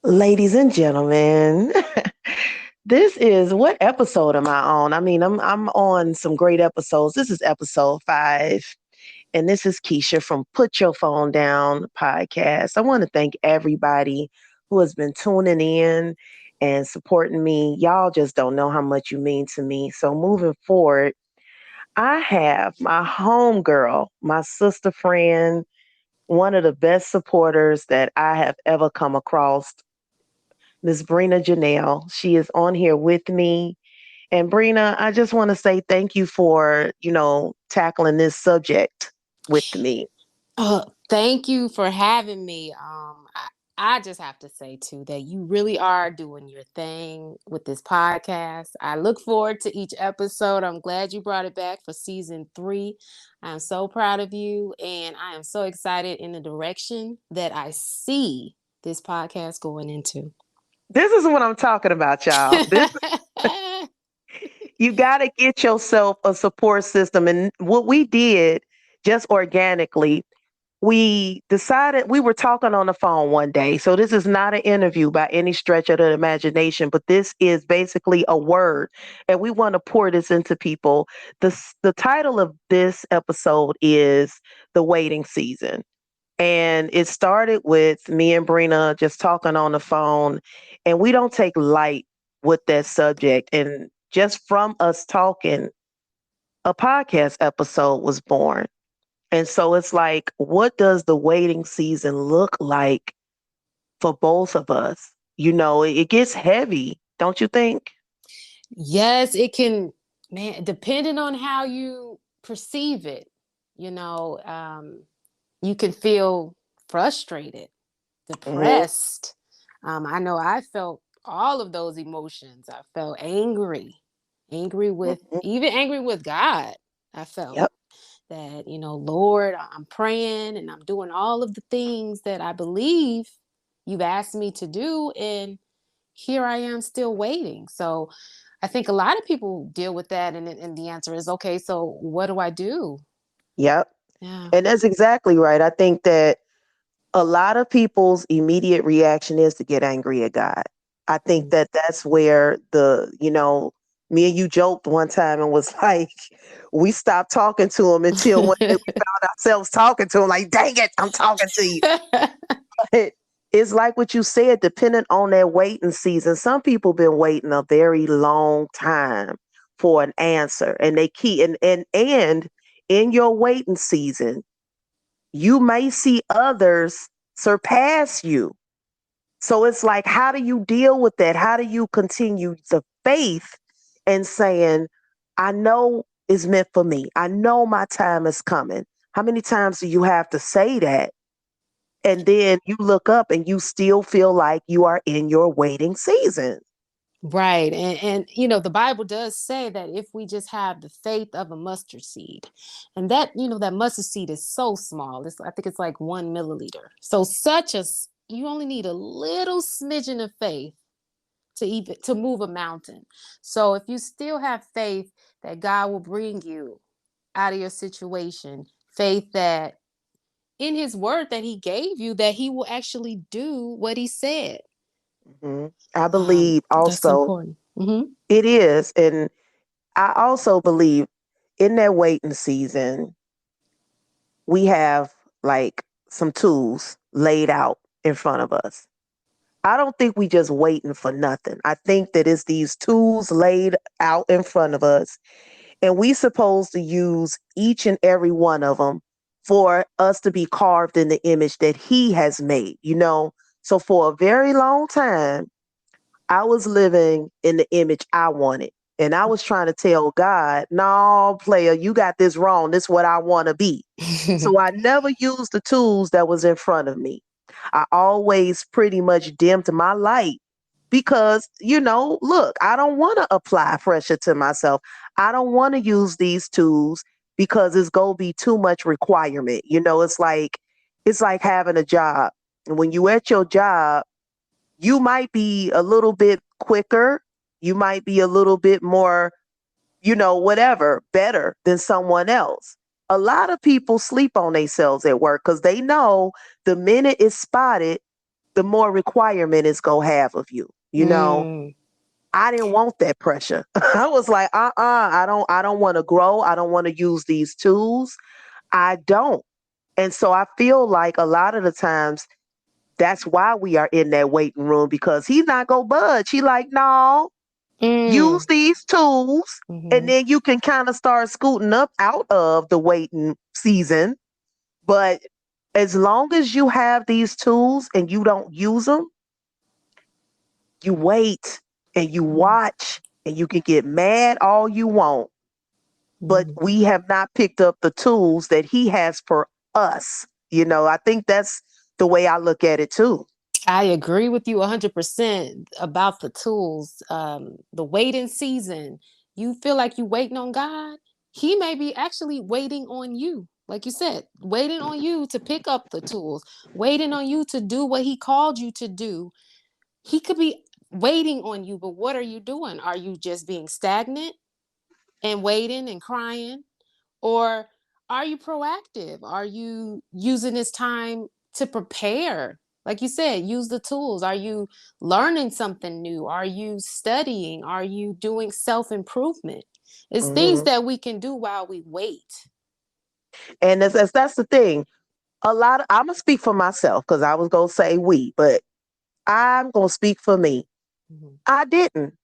Ladies and gentlemen, this is what episode am I on? I'm on some great episodes. This is episode 5, and this is Keisha from Put Your Phone Down podcast. I want to thank everybody who has been tuning in and supporting me. Y'all just don't know how much you mean to me. So moving forward, I have my homegirl, my sister friend, one of the best supporters that I have ever come across, Miss Brina Janel. She is on here with me. And Brina, I just want to say thank you for, tackling this subject with me. Thank you for having me. I just have to say too that you really are doing your thing with this podcast. I look forward to each episode. I'm glad you brought it back for season 3. I'm so proud of you, and I am so excited in the direction that I see this podcast going into. This is what I'm talking about, y'all. This You got to get yourself a support system. And what we did just organically, we decided we were talking on the phone one day. So this is not an interview by any stretch of the imagination, but this is basically a word. And we want to pour this into people. The title of this episode is The Waiting Season. And it started with me and Brina just talking on the phone. And we don't take light with that subject. And just from us talking, a podcast episode was born. And so it's like, what does the waiting season look like for both of us? It gets heavy, don't you think? Yes, it can, man, depending on how you perceive it, you know, um, you can feel frustrated, Hmm. depressed. I know I felt all of those emotions. I felt angry, Hmm. even angry with God. I felt Yep. that, Lord, I'm praying and I'm doing all of the things that I believe you've asked me to do. And here I am still waiting. So I think a lot of people deal with that. And the answer is, okay, so what do I do? Yep. Yeah. And that's exactly right. I think that a lot of people's immediate reaction is to get angry at God. I think Mm. that that's where me and you joked one time and was like, we stopped talking to him until one day we found ourselves talking to him, like, dang it, I'm talking to you. But it's like what you said, depending on their waiting season. Some people been waiting a very long time for an answer, and they keep and in your waiting season, you may see others surpass you. So it's like, how do you deal with that? How do you continue the faith and saying, I know it's meant for me. I know my time is coming. How many times do you have to say that? And then you look up and you still feel like you are in your waiting season. Right. And the Bible does say that if we just have the faith of a mustard seed, and that mustard seed is so small. I think it's like 1 milliliter. So you only need a little smidgen of faith to move a mountain. So if you still have faith that God will bring you out of your situation, faith that in his word that he gave you, that he will actually do what he said. Hmm. I believe That's also important. Mm-hmm. it is. And I also believe in that waiting season, we have like some tools laid out in front of us. I don't think we just waiting for nothing. I think that it's these tools laid out in front of us, and we supposed to use each and every one of them for us to be carved in the image that he has made, So for a very long time, I was living in the image I wanted. And I was trying to tell God, no, player, you got this wrong. This is what I want to be. So I never used the tools that was in front of me. I always pretty much dimmed my light because, look, I don't want to apply pressure to myself. I don't want to use these tools because it's going to be too much requirement. It's like having a job. And when you at your job, you might be a little bit quicker. You might be a little bit more, whatever, better than someone else. A lot of people sleep on themselves at work because they know the minute it's spotted, the more requirement it's gonna have of you. You know, Mm, I didn't want that pressure. I was like, I don't want to grow. I don't want to use these tools. I don't. And so I feel like a lot of the times that's why we are in that waiting room because he's not gonna budge. He like, no, use mm, these tools, and mm-hmm, then you can kind of start scooting up out of the waiting season. But as long as you have these tools and you don't use them, you wait and you watch and you can get mad all you want. But mm-hmm. we have not picked up the tools that he has for us. I think that's the way I look at it too. I agree with you 100% about the tools. The waiting season, you feel like you waiting on God. He may be actually waiting on you. Like you said, waiting on you to pick up the tools, waiting on you to do what he called you to do. He could be waiting on you, but what are you doing? Are you just being stagnant and waiting and crying? Or are you proactive? Are you using this time to prepare? Like you said, use the tools. Are you learning something new? Are you studying? Are you doing self improvement? It's things Hmm. that we can do while we wait. And that's the thing. I'm gonna speak for myself because I was gonna say we, but I'm gonna speak for me. Mhm. I didn't.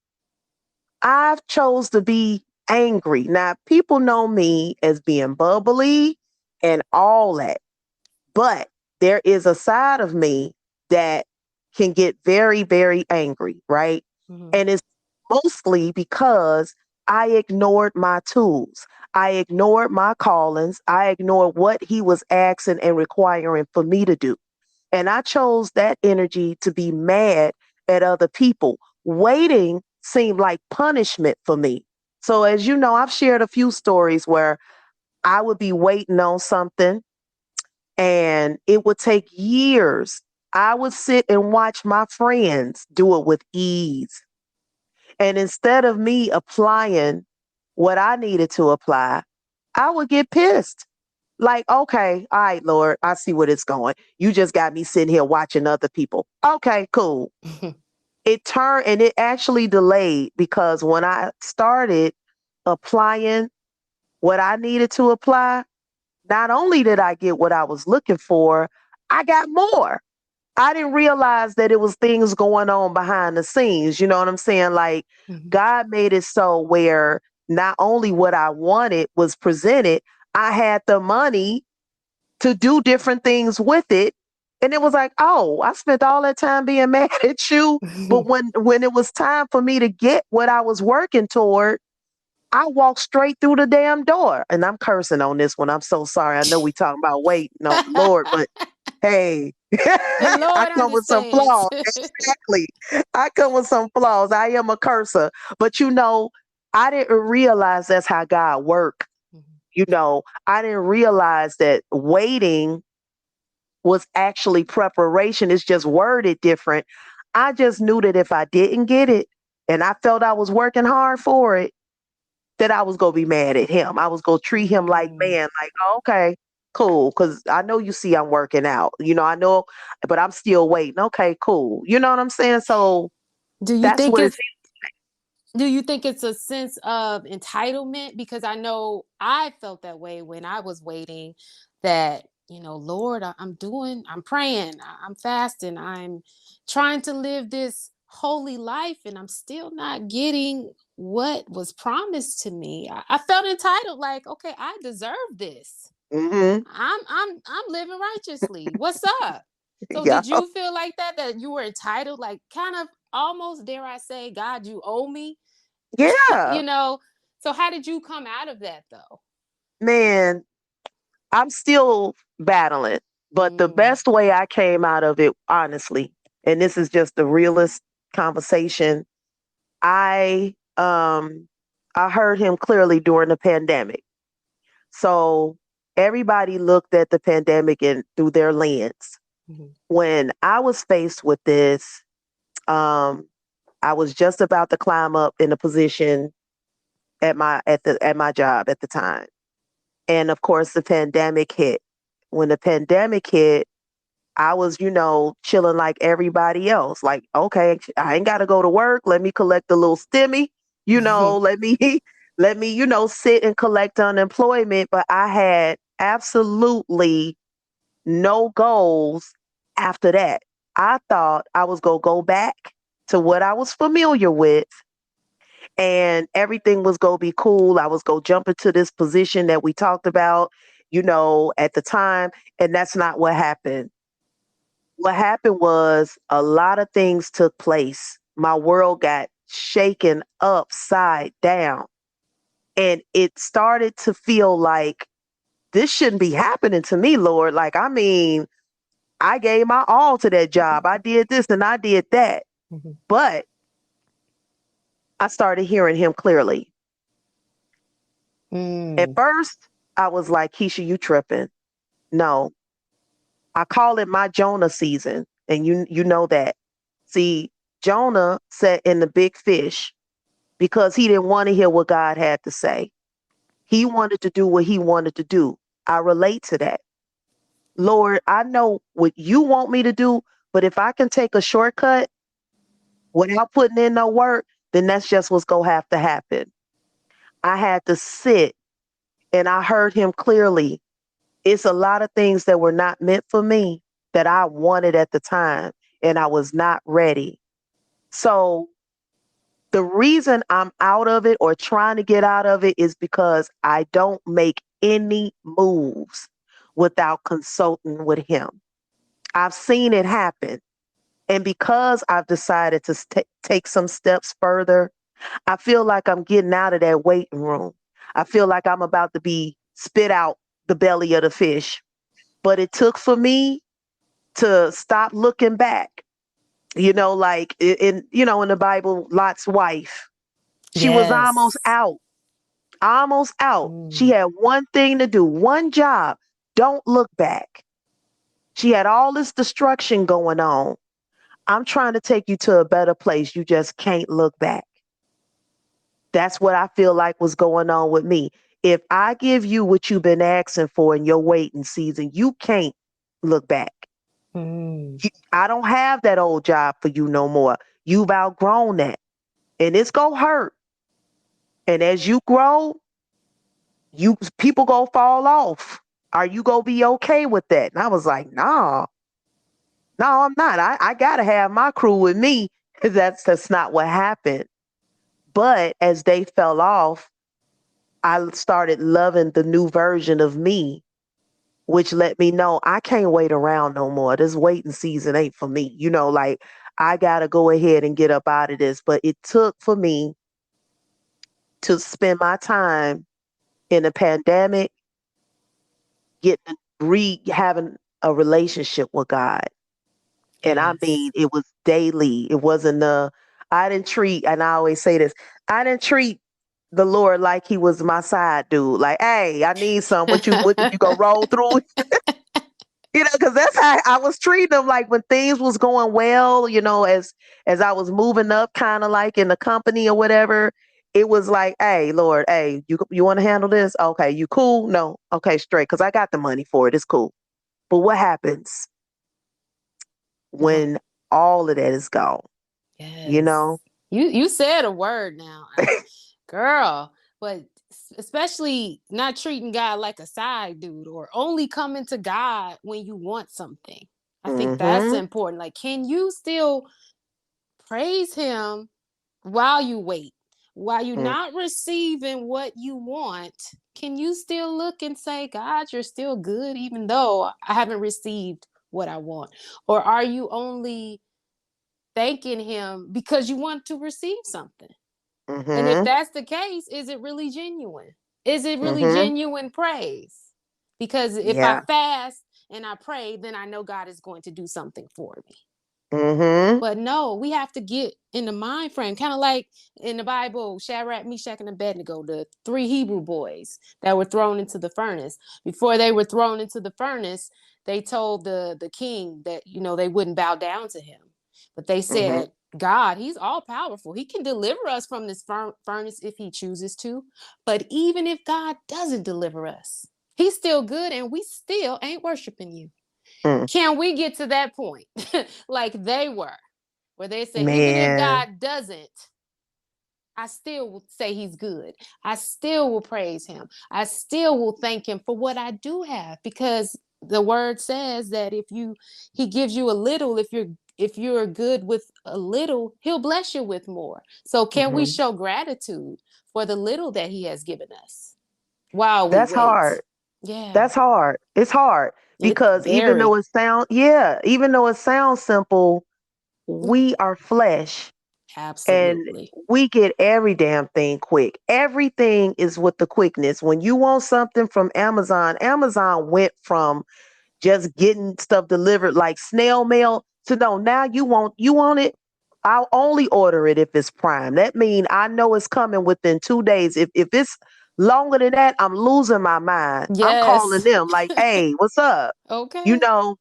I've chose to be angry. Now people know me as being bubbly and all that, but there is a side of me that can get very, very angry, right? Mhm. And it's mostly because I ignored my tools. I ignored my callings. I ignored what he was asking and requiring for me to do. And I chose that energy to be mad at other people. Waiting seemed like punishment for me. So, as you know, I've shared a few stories where I would be waiting on something and it would take years. I would sit and watch my friends do it with ease. And instead of me applying what I needed to apply, I would get pissed. Like, okay, all right, Lord, I see where it's going. You just got me sitting here watching other people. Okay, cool. It turned and it actually delayed because when I started applying what I needed to apply, not only did I get what I was looking for, I got more. I didn't realize that it was things going on behind the scenes. You know what I'm saying? Like Mhm. God made it so where not only what I wanted was presented, I had the money to do different things with it. And it was like, oh, I spent all that time being mad at you. But when it was time for me to get what I was working toward, I walked straight through the damn door. And I'm cursing on this one. I'm so sorry. I know we talking about waiting on the Lord, but hey, The I Lord come with some understands. flaws. Exactly. I come with some flaws. I am a cursor. But I didn't realize that's how God worked. I didn't realize that waiting was actually preparation. It's just worded different. I just knew that if I didn't get it and I felt I was working hard for it, that I was gonna be mad at him. I was gonna treat him like Mm. man, like, "Oh, okay, cool. Cause I know you see I'm working out. I know, but I'm still waiting. Okay, cool. You know what I'm saying? So Do you that's think what it's it's Do you think it's a sense of entitlement? Because I know I felt that way when I was waiting, that, Lord, I'm praying, I'm fasting, I'm trying to live this holy life, and I'm still not getting what was promised to me. I felt entitled, like, okay, I deserve this. hmm I'm living righteously. What's up? So yeah. did you feel like that you were entitled, like kind of almost, dare I say, God, you owe me? Yeah. you know so how did you come out of that though? Man, I'm still battling. But the Mm, best way I came out of it, honestly, and this is just the realest conversation, I I heard him clearly during the pandemic. So everybody looked at the pandemic and through their lens. mhm, When I was faced with this, um, I was just about to climb up in a position at my job at the time. And of course the pandemic hit. When the pandemic hit, I was, chilling like everybody else. Like, okay, I ain't got to go to work. Let me collect a little stimmy. Let me let me, sit and collect unemployment. But I had absolutely no goals after that. I thought I was going to go back to what I was familiar with and everything was going to be cool. I was going to jump into this position that we talked about, at the time. And that's not what happened. What happened was a lot of things took place. My world got shaken upside down. And it started to feel like this shouldn't be happening to me, Lord. Like, I mean, I gave my all to that job. I did this and I did that. But I started hearing him clearly. At Mm. first, I was like, Keisha, you tripping. No, I call it my Jonah season. And you know that. See, Jonah sat in the big fish because he didn't want to hear what God had to say. He wanted to do what he wanted to do. I relate to that. Lord, I know what you want me to do, but if I can take a shortcut without putting in no work, then that's just what's going to have to happen. I had to sit and I heard him clearly. It's a lot of things that were not meant for me that I wanted at the time, and I was not ready. So the reason I'm out of it or trying to get out of it is because I don't make any moves without consulting with him. I've seen it happen. And because I've decided to take some steps further, I feel like I'm getting out of that waiting room. I feel like I'm about to be spit out the belly of the fish. But it took for me to stop looking back. Like in the Bible, Lot's wife, she was almost Yes. out, almost out. She Mm. had one thing to do, one job. Don't look back. She had all this destruction going on. I'm trying to take you to a better place. You just can't look back. That's what I feel like was going on with me. If I give you what you've been asking for in your waiting season, you can't look back. Mm. I don't have that old job for you no more. You've outgrown that. And it's gonna hurt. And as you grow, you people gonna fall off. Are you gonna be okay with that? And I was like, nah, no, I'm not. I gotta have my crew with me because that's not what happened. But as they fell off, I started loving the new version of me, which let me know I can't wait around no more. This waiting season ain't for me. Like I gotta go ahead and get up out of this. But it took for me to spend my time in a pandemic, getting having a relationship with God. And I Yes. mean, it was daily. It wasn't I didn't treat, and I always say this, I didn't treat the Lord like he was my side dude. Like, hey, I need some. What you go roll through? Because that's how I was treating him. Like when things was going well, as I was moving up, kind of like in the company or whatever. It was like, hey, Lord, hey, you want to handle this? Okay, you cool? No, okay, straight. Because I got the money for it. It's cool. But what happens Uh-huh. when all of that is gone? You Yes. know? You said a word now. Girl, but especially not treating God like a side dude or only coming to God when you want something. I think that's Mm-hmm. important. Like, can you still praise him while you wait? While you're Mm-hmm. not receiving what you want, can you still look and say, God, you're still good, even though I haven't received what I want? Or are you only thanking him because you want to receive something? And if Mm-hmm. that's the case, is it really genuine? Is it really Mm-hmm. genuine praise? Because if I Yeah. fast and I pray, then I know God is going to do something for me. Mm-hmm. But no, we have to get in the mind frame, kind of like in the Bible, Shadrach, Meshach, and Abednego, the three Hebrew boys that were thrown into the furnace. Before they were thrown into the furnace, they told the king that they wouldn't bow down to him, but they Mm-hmm. said, God, he's all powerful. He can deliver us from this furnace if he chooses to. But even if God doesn't deliver us, he's still good and we still ain't worshiping you. Mm, Can we get to that point like they were, where they say, even if man, God doesn't, I still will say he's good. I still will praise him. I still will thank him for what I do have, because the word says that if you he gives you a little, if you're good with a little, he'll bless you with more. So can we mhm. show gratitude for the little that he has given us while we That's wait? hard. Yeah. That's hard. It's hard It because very even though it sounds simple, we are flesh and absolutely. we get every damn thing quick. Everything is with the quickness. When you want something from Amazon, Amazon went from just getting stuff delivered like snail mail to no, now you want it. I'll only order it if it's prime. That means I know it's coming within 2 days. If it's longer than that, I'm losing my mind. I'm calling Yes. them like, hey, what's up? You Okay. know,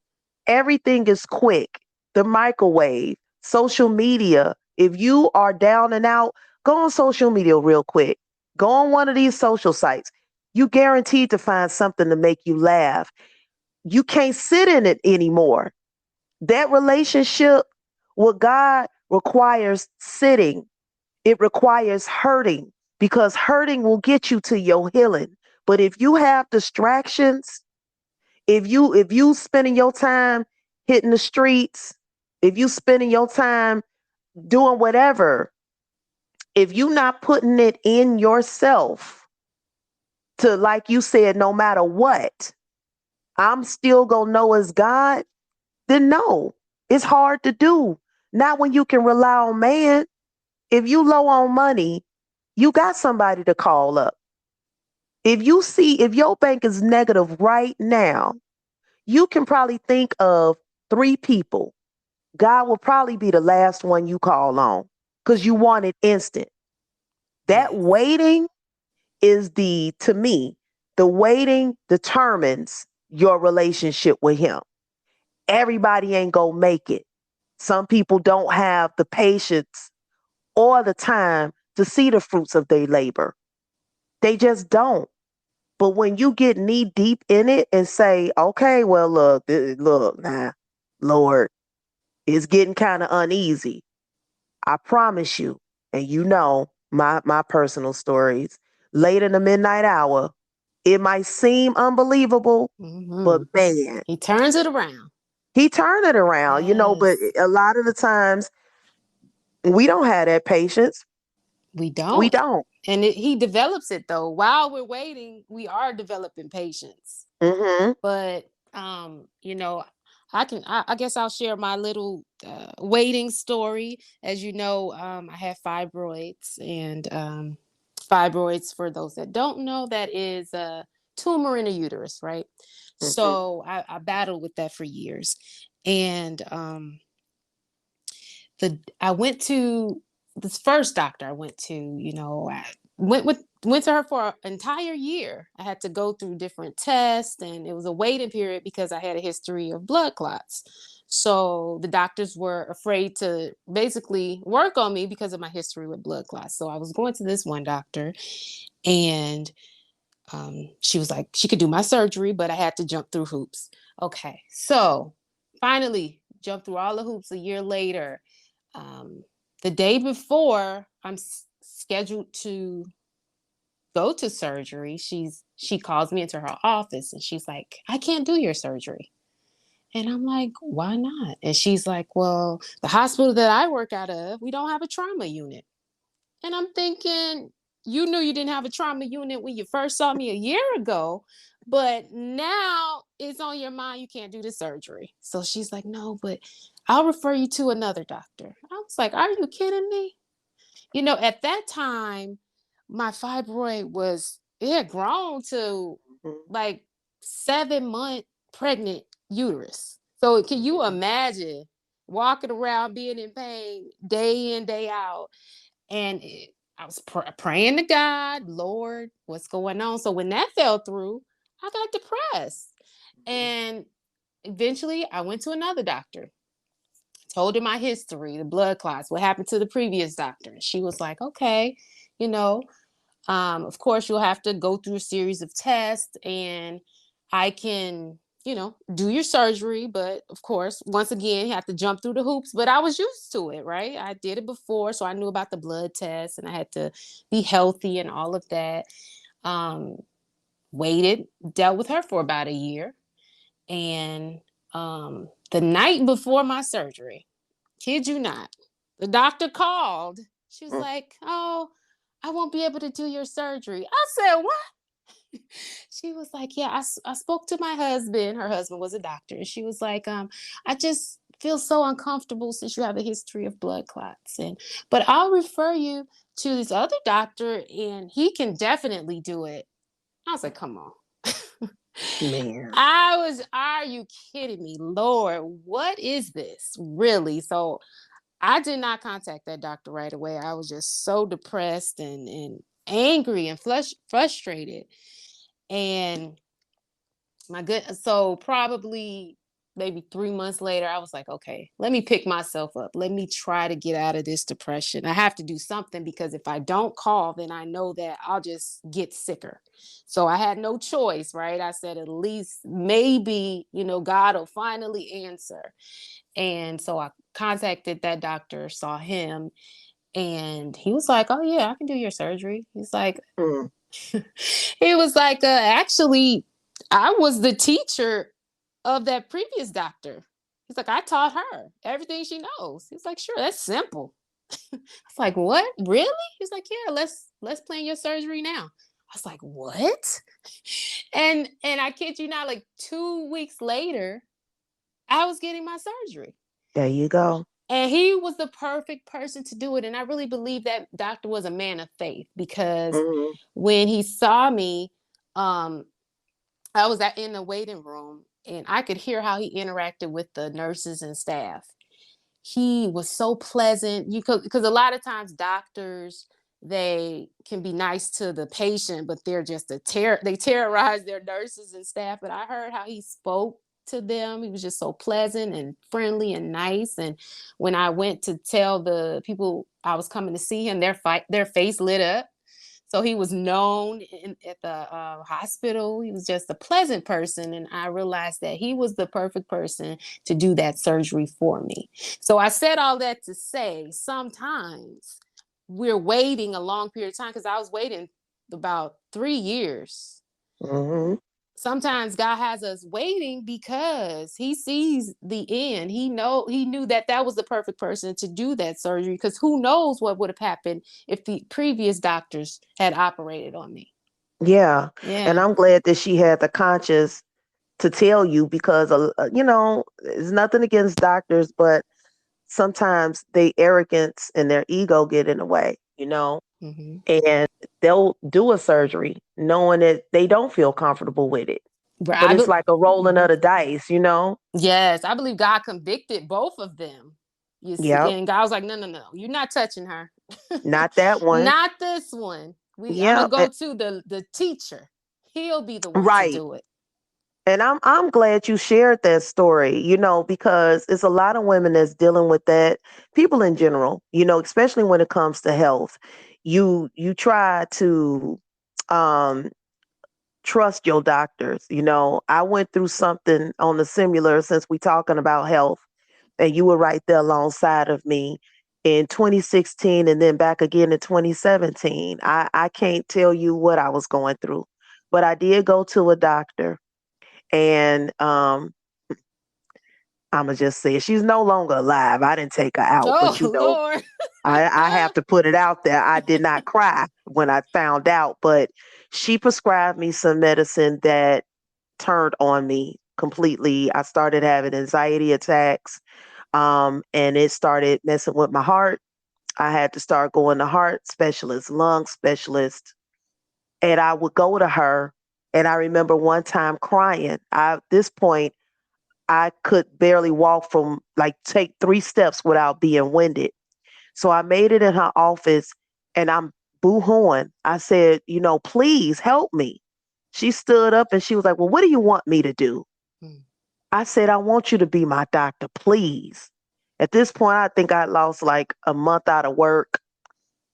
everything is quick. The microwave, social media. If you are down and out, go on social media real quick. Go on one of these social sites. You guaranteed to find something to make you laugh. You can't sit in it anymore. That relationship with God requires sitting. It requires hurting because hurting will get you to your healing. But if you have distractions, if you spending your time hitting the streets, if you spending your time doing whatever, if you not putting it in yourself to, like you said, no matter what, I'm still gonna know as God, then no, it's hard to do. Not when you can rely on man. If you low on money, you got somebody to call up. If your bank is negative right now, you can probably think of 3 people. God will probably be the last one you call on because you want it instant. That Yes. waiting is to me, the waiting determines your relationship with him. Everybody ain't gonna make it. Some people don't have the patience or the time to see the fruits of their labor. They just don't. But when you get knee deep in it and say, okay, well, look, nah, Lord, it's getting kind of uneasy. I promise you, and you know my personal stories, late in the midnight hour, it might seem unbelievable, but Hmm. man, He turns it around. he turned it around, but Yes. a lot of the times we don't have that patience. We We don't. don't. And he develops it though. While we're waiting, we are developing patience. Hmm. But I guess I'll share my little waiting story. As you know, I have fibroids, and fibroids, for those that don't know, that is a tumor in the uterus, right? Hmm. So I battled with that for years. And I went to this first doctor I went to, I went to her for an entire year. I had to go through different tests, and it was a waiting period because I had a history of blood clots. So the doctors were afraid to basically work on me because of my history with blood clots. So I was going to this one doctor, and she was like, she could do my surgery, but I had to jump through hoops. Okay, so finally jumped through all the hoops a year later. um, the day before I'm scheduled to go to surgery, she calls me into her office, and she's like, I can't do your surgery. And I'm like, why not? And she's like, well, the hospital that I work out of, we don't have a trauma unit. And I'm thinking, you knew you didn't have a trauma unit when you first saw me a year ago, but now it's on your mind you can't do the surgery. So she's like, no, but I'll refer you to another doctor. I was like, are you kidding me? At that time, my fibroid it had grown to like 7 month pregnant uterus. So can you imagine walking around being in pain day in, day out? And I was praying to God, Lord, what's going on? So when that fell through, I got depressed. And eventually I went to another doctor, told her my history, the blood clots, what happened to the previous doctor. And she was like, okay, you know, of course, you'll have to go through a series of tests, and I can, do your surgery. But of course, once again, you have to jump through the hoops. But I was used to it, right? I did it before, so I knew about the blood test and I had to be healthy and all of that. Um, Waited, dealt with her for about a year. And the night before my surgery, kid you not, the doctor called. She was Mm. like, "Oh, I won't be able to do your surgery." I said, "What?" She was like, "Yeah, I spoke to my husband. Her husband was a doctor. And she was like, I just feel so uncomfortable since you have a history of blood clots. But I'll refer you to this other doctor and he can definitely do it." I was like, "Come on." Man. Are you kidding me? Lord, what is this? Really? So I did not contact that doctor right away. I was just so depressed and angry and frustrated. And my good, so probably maybe 3 months later, I was like, okay, let me pick myself up. Let me try to get out of this depression. I have to do something because if I don't call, then I know that I'll just get sicker. So I had no choice, right? I said, at least maybe, God will finally answer. And so I contacted that doctor, saw him, and he was like, "Oh yeah, I can do your surgery." He's like, Mm. he was like, "Actually, I was the teacher of that previous doctor." He's like, "I taught her everything she knows." He's like, "Sure, that's simple." I was like, "What? Really?" He's like, "Yeah, let's plan your surgery now." I was like, "What?" And I kid you not, like 2 weeks later, I was getting my surgery. There you go. And he was the perfect person to do it. And I really believe that doctor was a man of faith because Hmm. when he saw me, um, I was in the waiting room and I could hear how he interacted with the nurses and staff. He was so pleasant. You could, because a lot of times doctors, they can be nice to the patient, but they're just they terrorize their nurses and staff. But I heard how he spoke to them. He was just so pleasant and friendly and nice. And when I went to tell the people I was coming to see him, their face lit up. So he was known at the hospital. He was just a pleasant person. And I realized that he was the perfect person to do that surgery for me. So I said all that to say sometimes we're waiting a long period of time because I was waiting about 3 years. Hmm. Sometimes God has us waiting because he sees the end. He knew that that was the perfect person to do that surgery because who knows what would have happened if the previous doctors had operated on me. Yeah. And Yeah. I'm glad that she had the conscience to tell you because, it's nothing against doctors, but sometimes they arrogance and their ego get in the way, Mm-hmm. and they'll do a surgery knowing that they don't feel comfortable with it. But But it's like a rolling of mhm. the dice. Yes, I believe God convicted both of them. You see, Yep. and God was like, "No, no, no, you're not touching her. Not that one. Not this one. I'm gonna Yep. go to the teacher. He'll be the one to Right. do it." And I'm glad you shared that story, because it's a lot of women that's dealing with that. People in general, especially when it comes to health. You try to um trust your doctors. I went through something on the similar since we talking about health, and you were right there alongside of me in 2016 and then back again in 2017. I can't tell you what I was going through, but I did go to a doctor, and I'ma just say she's no longer alive. I didn't take her out, Oh but Lord. I have to put it out there. I did not cry when I found out, but she prescribed me some medicine that turned on me completely. I started having anxiety attacks, and it started messing with my heart. I had to start going to heart specialist, lung specialist, and I would go to her. And I remember one time crying. At this point, I could barely walk from like take 3 steps without being winded. So I made it in her office and I'm boo-hooing. I said, please help me. She stood up and she was like, well, what do you want me to do? Hmm. I said, I want you to be my doctor, please. At this point, I think I lost like a month out of work.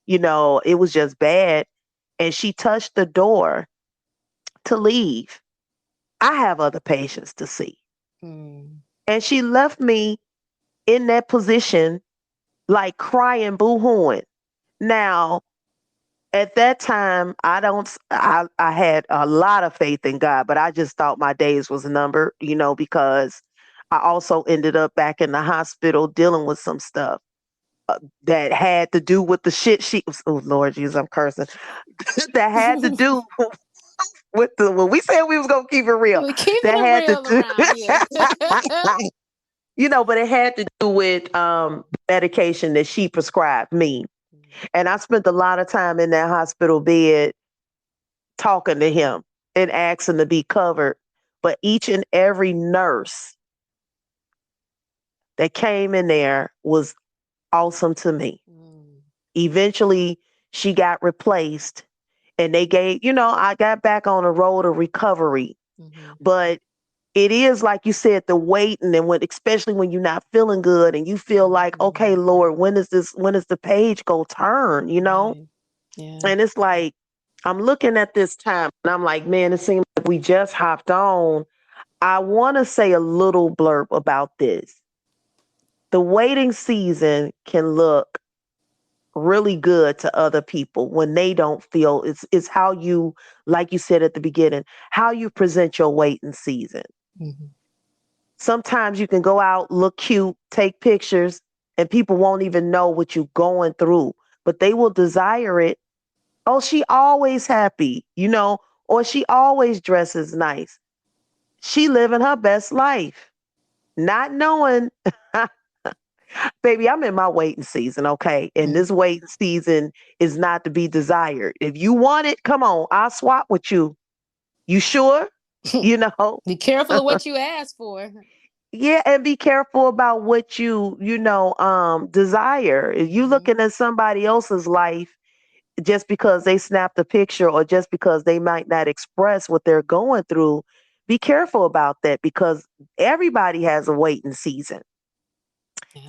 It was just bad. And she touched the door to leave. I have other patients to see. Mm. And she left me in that position, like crying, boo hooing. Now, at that time, I had a lot of faith in God, but I just thought my days was numbered, because I also ended up back in the hospital dealing with some stuff that had to do with the shit she was. Oh Lord Jesus, I'm cursing. That had to do with the when we said we was gonna keep it real. We keeping That it had to real do, around here. but it had to do with medication that she prescribed me, and I spent a lot of time in that hospital bed talking to him and asking to be covered. But each and every nurse that came in there was awesome to me. Mm. Eventually, she got replaced and they gave, I got back on the road of recovery. Mhm. But it is like you said, the waiting and especially when you're not feeling good and you feel like, okay, Mhm. Lord, when is the page go turn? Right. Yeah. And it's like, I'm looking at this time and I'm like, man, it seems like we just hopped on. I want to say a little blurb about this. The waiting season can look really good to other people when they don't feel it's how you, like you said at the beginning, how you present your waiting season. Mhm. Sometimes you can go out, look cute, take pictures, and people won't even know what you're going through, but they will desire it. Oh, she always happy, or she always dresses nice. She living her best life, not knowing, baby, I'm in my waiting season, okay? And Mm. this waiting season is not to be desired. If you want it, come on, I'll swap with you. You sure? You know? Be careful of what you ask for. Yeah, and be careful about what desire. If you Mhm. looking at somebody else's life just because they snapped a picture or just because they might not express what they're going through, be careful about that because everybody has a waiting season.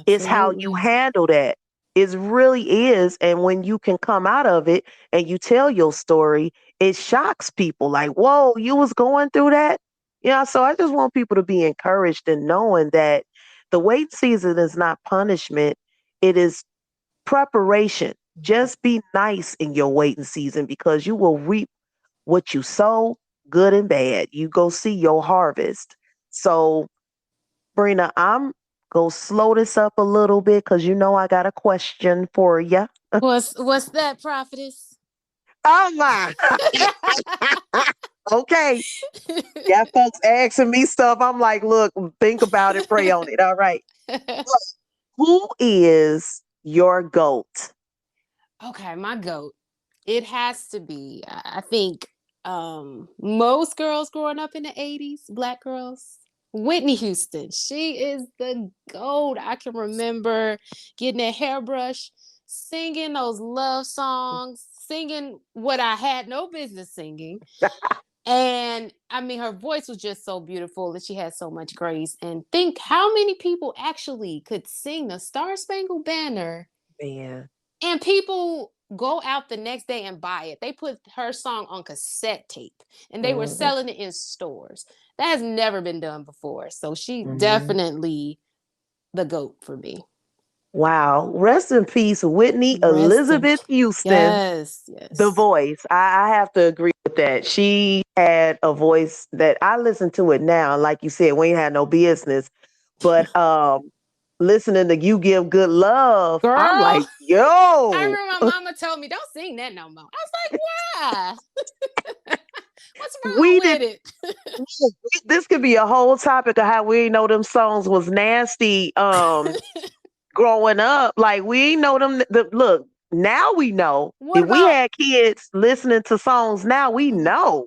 It's how you Absolutely. handle that. It really is. And when you can come out of it and you tell your story, it shocks people like, whoa, you was going through that? Yeah. So I just want people to be encouraged in knowing that the wait season is not punishment, it is preparation. Mhm. Just be nice in your waiting season because you will reap what you sow, good and bad. You go see your harvest. So Brina, I'm gonna slow this up a little bit because I got a question for you. What's that, prophetess? Oh my. Okay. Yeah, folks asking me stuff. I'm like, look, think about it, pray on it. All right. Who is your goat? Okay, my goat. It has to be. I think most girls growing up in the 80s, black girls, Whitney Houston. She is the goat. I can remember getting a hairbrush, singing those love songs, singing what I had no business singing. And I mean, her voice was just so beautiful and she had so much grace. And think how many people actually could sing the Star Spangled Banner Man. and people go out the next day and buy it. They put her song on cassette tape and they were Mhm, selling it in stores. That has never been done before. So she mhm. definitely the GOAT for me. Wow. Rest in peace, Whitney Rest in Elizabeth peace. Houston, Yes, the yes. voice. I have to agree with that. She had a voice that I listen to it now. Like you said, we ain't had no business. But listening to You Give Good Love, I'm Girl, like, I yo, remember my mama told me, don't sing that no more. I was like, why? What's wrong we did with it? this could be a whole topic of how we ain't know them songs was nasty growing up. Like we ain't know them look, now we know. What If we about had kids listening to songs now, we mhm. know.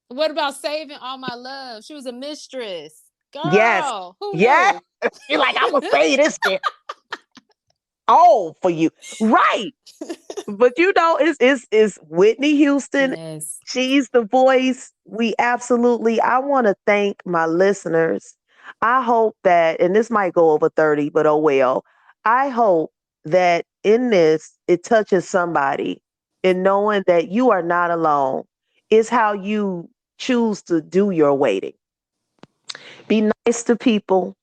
What about saving all my love? She was a mistress. Yes. Girl, who Yes. knew? You're like, I'm gonna say this shit all for you. Right. But it's Whitney Houston. Yes. She's the voice. I want to thank my listeners. I hope that, and this might go over 30, but oh well. I hope that in this it touches somebody in knowing that you are not alone. It's how you choose to do your waiting. Be nice to people,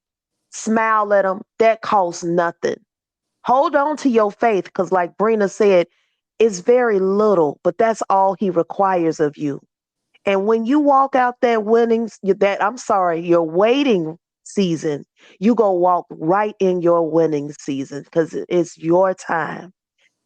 smile at them. That costs nothing. Hold on to your faith because, like Brina said, it's very little, but that's all he requires of you. And when you walk out that your waiting season, you go walk right in your winning season because it's your time.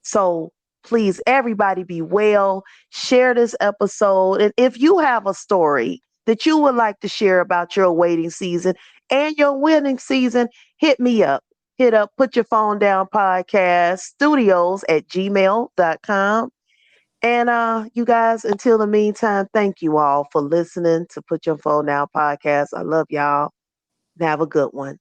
So please, everybody be well. Share this episode. And if you have a story that you would like to share about your waiting season and your winning season, hit me up. Hit up Put Your Phone Down Podcast Studios at gmail.com. And you guys, until the meantime, thank you all for listening to Put Your Phone Down Podcast. I love y'all. Have a good one.